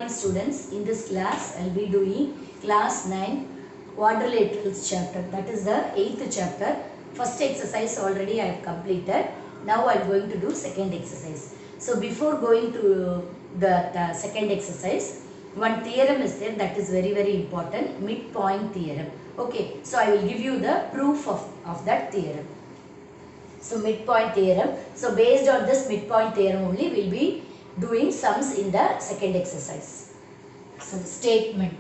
Students, in this class I will be doing class 9 quadrilaterals chapter, that is the 8th chapter. First exercise already I have completed. Now I am going to do second exercise. So before going to the second exercise, one theorem is there that is very important, midpoint theorem. Okay, so I will give you the proof of that theorem. So midpoint theorem. So based on this midpoint theorem only we will be doing sums in the second exercise. So statement.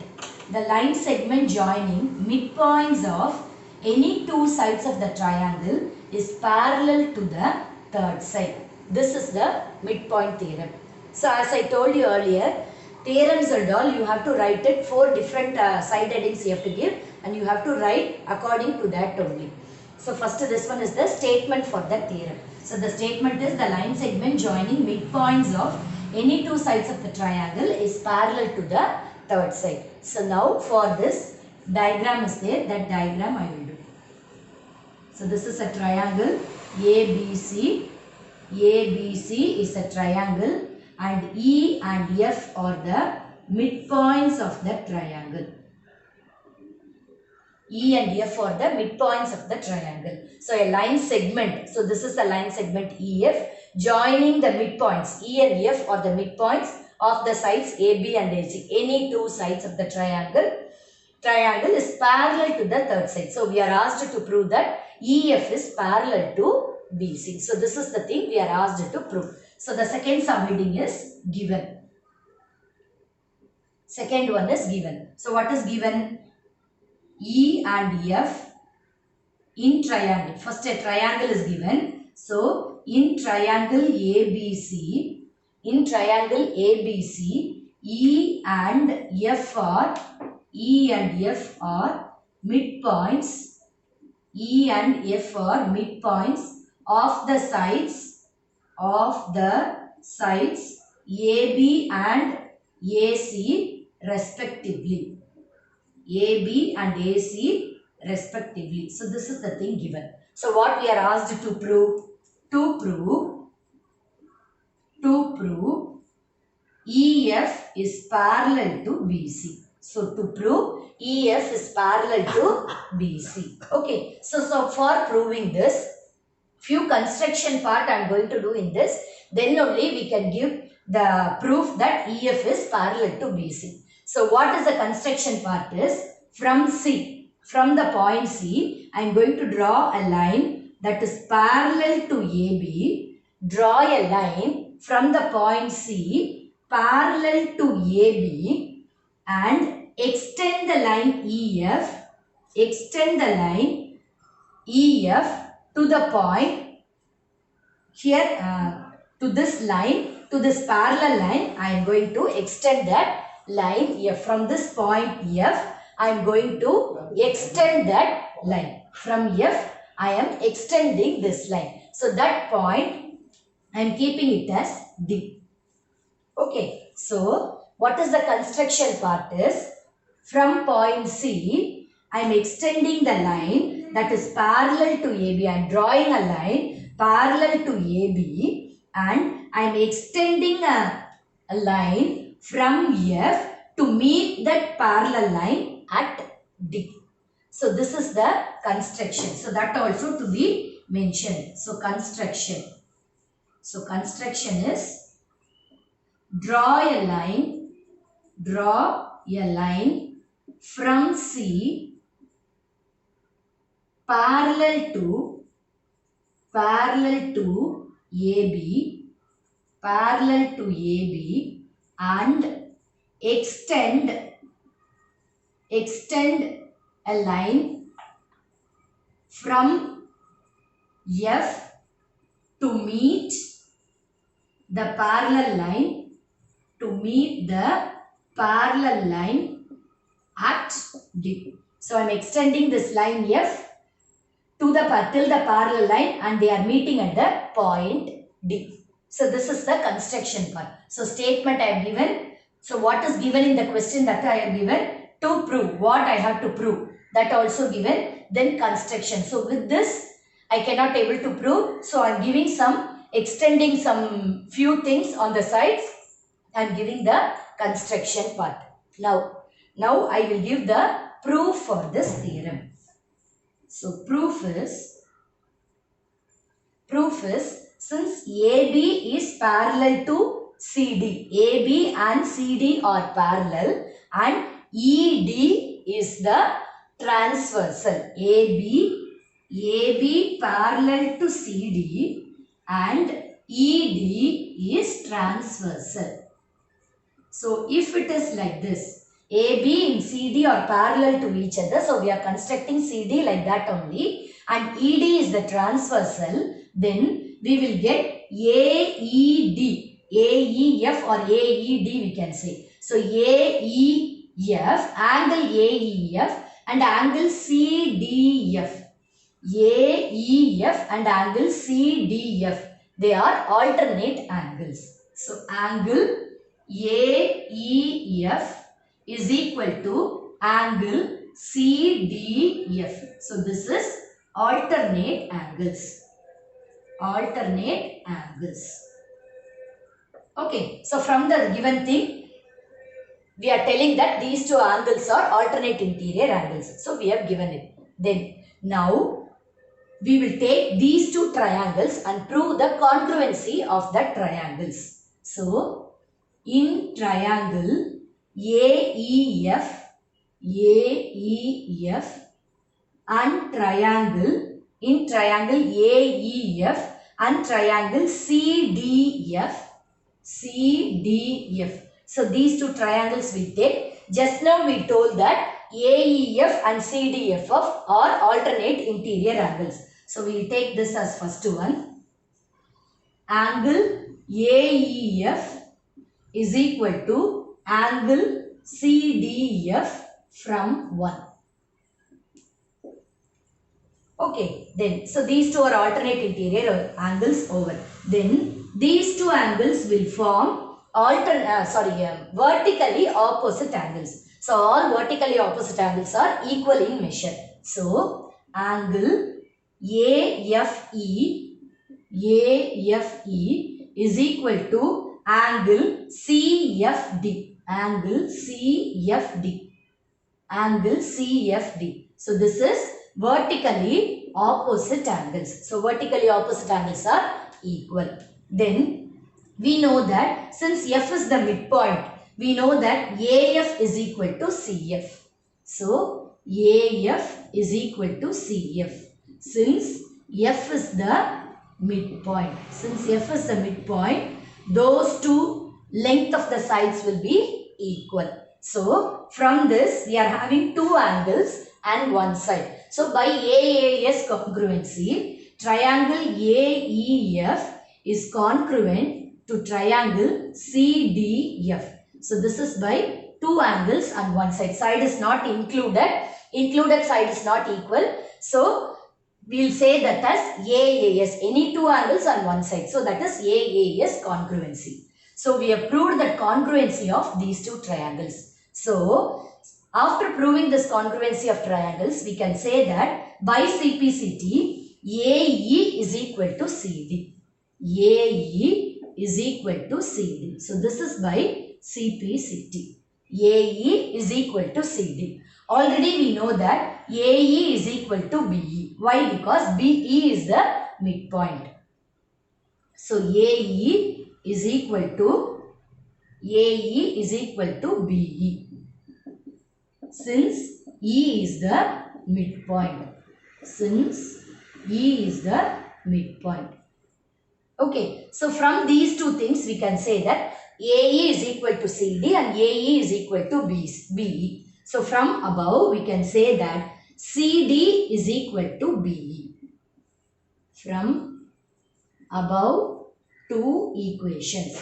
The line segment joining midpoints of any two sides of the triangle is parallel to the third side. This is the midpoint theorem. So as I told you earlier, theorems and all you have to write it 4 different side headings you have to give, and you have to write according to that only. So first this one is the statement for that theorem. So the statement is the line segment joining midpoints of any two sides of the triangle is parallel to the third side. So now for this diagram is there, that diagram I will do. So this is a triangle ABC. ABC is a triangle and E and F are the midpoints of the triangle. E and F are the midpoints of the triangle. So a line segment, so this is the line segment EF joining the midpoints. E and F are the midpoints of the sides AB and AC. Any two sides of the triangle is parallel to the third side. So we are asked to prove that EF is parallel to BC. So this is the thing we are asked to prove. So the second subheading is given. Second one is given. So what is given? E and F in triangle. First a triangle is given. So in triangle ABC, E and F are midpoints. E and F are midpoints of the sides AB and AC respectively. AB and AC respectively. So this is the thing given. So what we are asked to prove? To prove EF is parallel to BC. So to prove EF is parallel to BC. Okay. So for proving this, few construction part I am going to do in this. Then only we can give the proof that EF is parallel to BC. So what is the construction part is, from the point C, I am going to draw a line that is parallel to AB. Draw a line from the point C parallel to AB and extend the line EF. Extend the line EF to the point here, to this line, to this parallel line. I am going to extend that line F. From this point F, I am going to extend that line. From F, I am extending this line. So that point, I am keeping it as D. Okay. So what is the construction part is, from point C, I am extending the line that is parallel to AB. I am drawing a line parallel to AB and I am extending a line from F to meet that parallel line at D. So this is the construction. So that also to be mentioned. So construction. So construction is, draw a line from C parallel to AB and extend a line from F to meet the parallel line at D. So I am extending this line F till the parallel line and they are meeting at the point D. So this is the construction part. So statement I have given. So what is given in the question, that I have given. To prove what I have to prove, that also given. Then construction. So with this I cannot able to prove. So I am giving some, extending some few things on the sides. I am giving the construction part. Now I will give the proof for this theorem. So proof is since AB is parallel to CD, AB and CD are parallel and ED is the transversal. AB parallel to CD and ED is transversal. So if it is like this, AB and CD are parallel to each other, so we are constructing CD like that only, and ED is the transversal, then we will get AED, AEF or AED we can say. So AEF, angle AEF and angle CDF. AEF and angle CDF, they are alternate angles. So angle AEF is equal to angle CDF. So this is alternate angles. Alternate angles. Okay. So from the given thing, we are telling that these two angles are alternate interior angles. So we have given it. Then now we will take these two triangles and prove the congruency of the triangles. So in triangle AEF and triangle AEF and triangle CDF. So these two triangles we take. Just now we told that AEF and CDF are alternate interior angles. So we will take this as first one. Angle AEF is equal to angle CDF from 1. Okay, then so these two are alternate interior angles over. Then these two angles will form vertically opposite angles. So all vertically opposite angles are equal in measure. So angle AFE is equal to angle CFD. Angle CFD. So this is vertically opposite angles. So vertically opposite angles are equal. Then we know that since F is the midpoint, we know that AF is equal to CF. So AF is equal to CF. Since F is the midpoint. Those two length of the sides will be equal. So from this we are having two angles and one side. So by AAS congruency, triangle AEF is congruent to triangle CDF. So this is by two angles and one side. Side is not included. Included side is not equal. So we will say that as AAS. Any two angles on one side. So that is AAS congruency. So we have proved the congruency of these two triangles. So after proving this congruency of triangles, we can say that by CPCT, AE is equal to CD. AE is equal to CD. So this is by CPCT. AE is equal to CD. Already we know that AE is equal to BE. Why? Because BE is the midpoint. So AE is equal to BE. Since E is the midpoint. Okay. So from these two things we can say that AE is equal to CD and AE is equal to BE. So from above we can say that CD is equal to BE. From above two equations.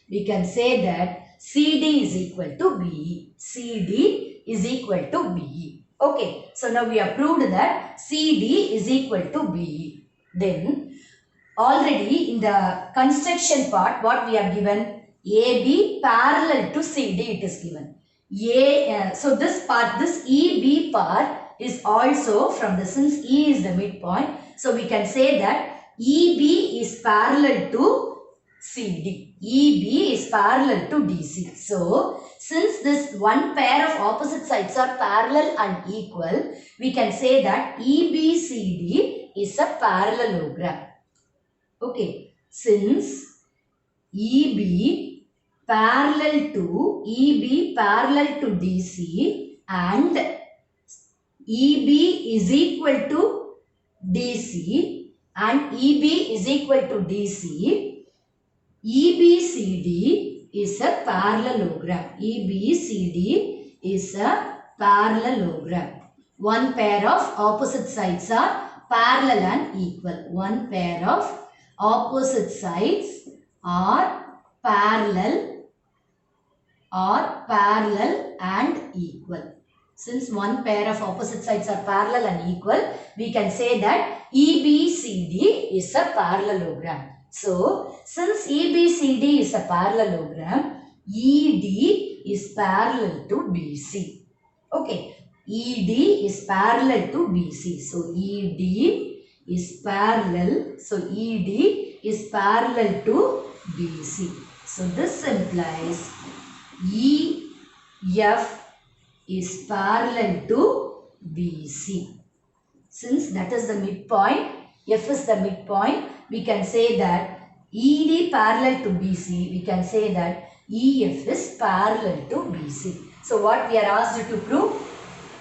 We can say that CD is equal to BE. CD is equal to BE. Okay. So now we have proved that CD is equal to BE. Then already in the construction part, what we have given? AB parallel to CD it is given. So this part, this EB part is also from the, since E is the midpoint. So we can say that EB is parallel to CD. EB is parallel to DC. So, since this one pair of opposite sides are parallel and equal, we can say that EBCD is a parallelogram. Okay, since EB parallel to DC and EB is equal to DC and EB is equal to DC, EBCD is a parallelogram. EBCD is a parallelogram. One pair of opposite sides are parallel and equal. One pair of opposite sides are parallel and equal. Since one pair of opposite sides are parallel and equal, we can say that EBCD is a parallelogram. So, since EBCD is a parallelogram, ED is parallel to BC. Okay, ED is parallel to BC. So, ED is parallel. So, ED is parallel to BC. So, this implies EF is parallel to BC. Since that is the midpoint, F is the midpoint, we can say that ED parallel to BC, we can say that EF is parallel to BC. So what we are asked to prove?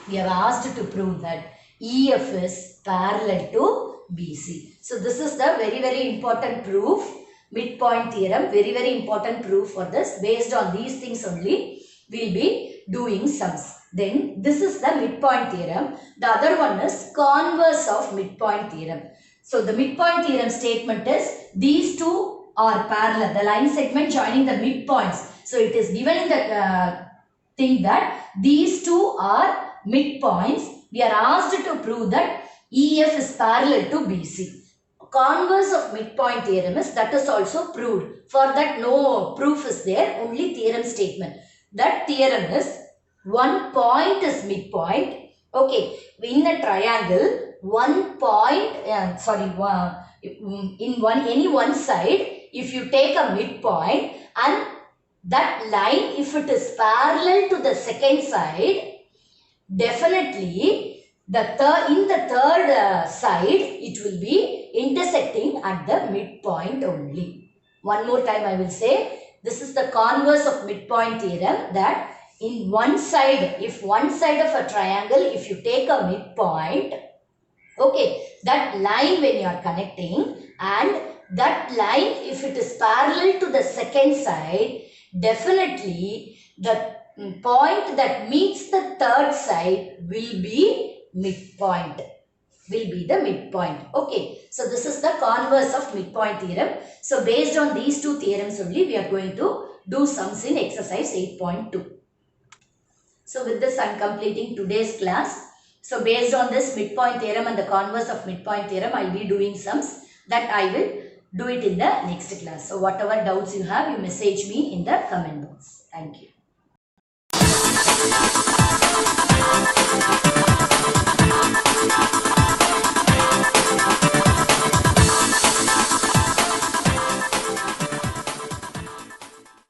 We are asked to prove that EF is parallel to BC. So this is the very important proof, midpoint theorem, very important proof for this. Based on these things only, we will be doing sums. Then this is the midpoint theorem. The other one is converse of midpoint theorem. So the midpoint theorem statement is these two are parallel. The line segment joining the midpoints. So it is given in the thing that these two are midpoints. We are asked to prove that EF is parallel to BC. Converse of midpoint theorem is that is also proved. For that no proof is there, only theorem statement. That theorem is one point is midpoint. Okay, in a triangle, one point, any one side, if you take a midpoint and that line, if it is parallel to the second side, definitely in the third side, it will be intersecting at the midpoint only. One more time I will say, this is the converse of midpoint theorem, that in one side, if one side of a triangle, if you take a midpoint, okay, that line when you are connecting and that line, if it is parallel to the second side, definitely the point that meets the third side will be midpoint. Will be the midpoint. Okay, so this is the converse of midpoint theorem. So based on these two theorems only, we are going to do sums in exercise 8.2. So with this, I am completing today's class. So based on this midpoint theorem and the converse of midpoint theorem, I will be doing sums that I will do it in the next class. So whatever doubts you have, you message me in the comment box. Thank you.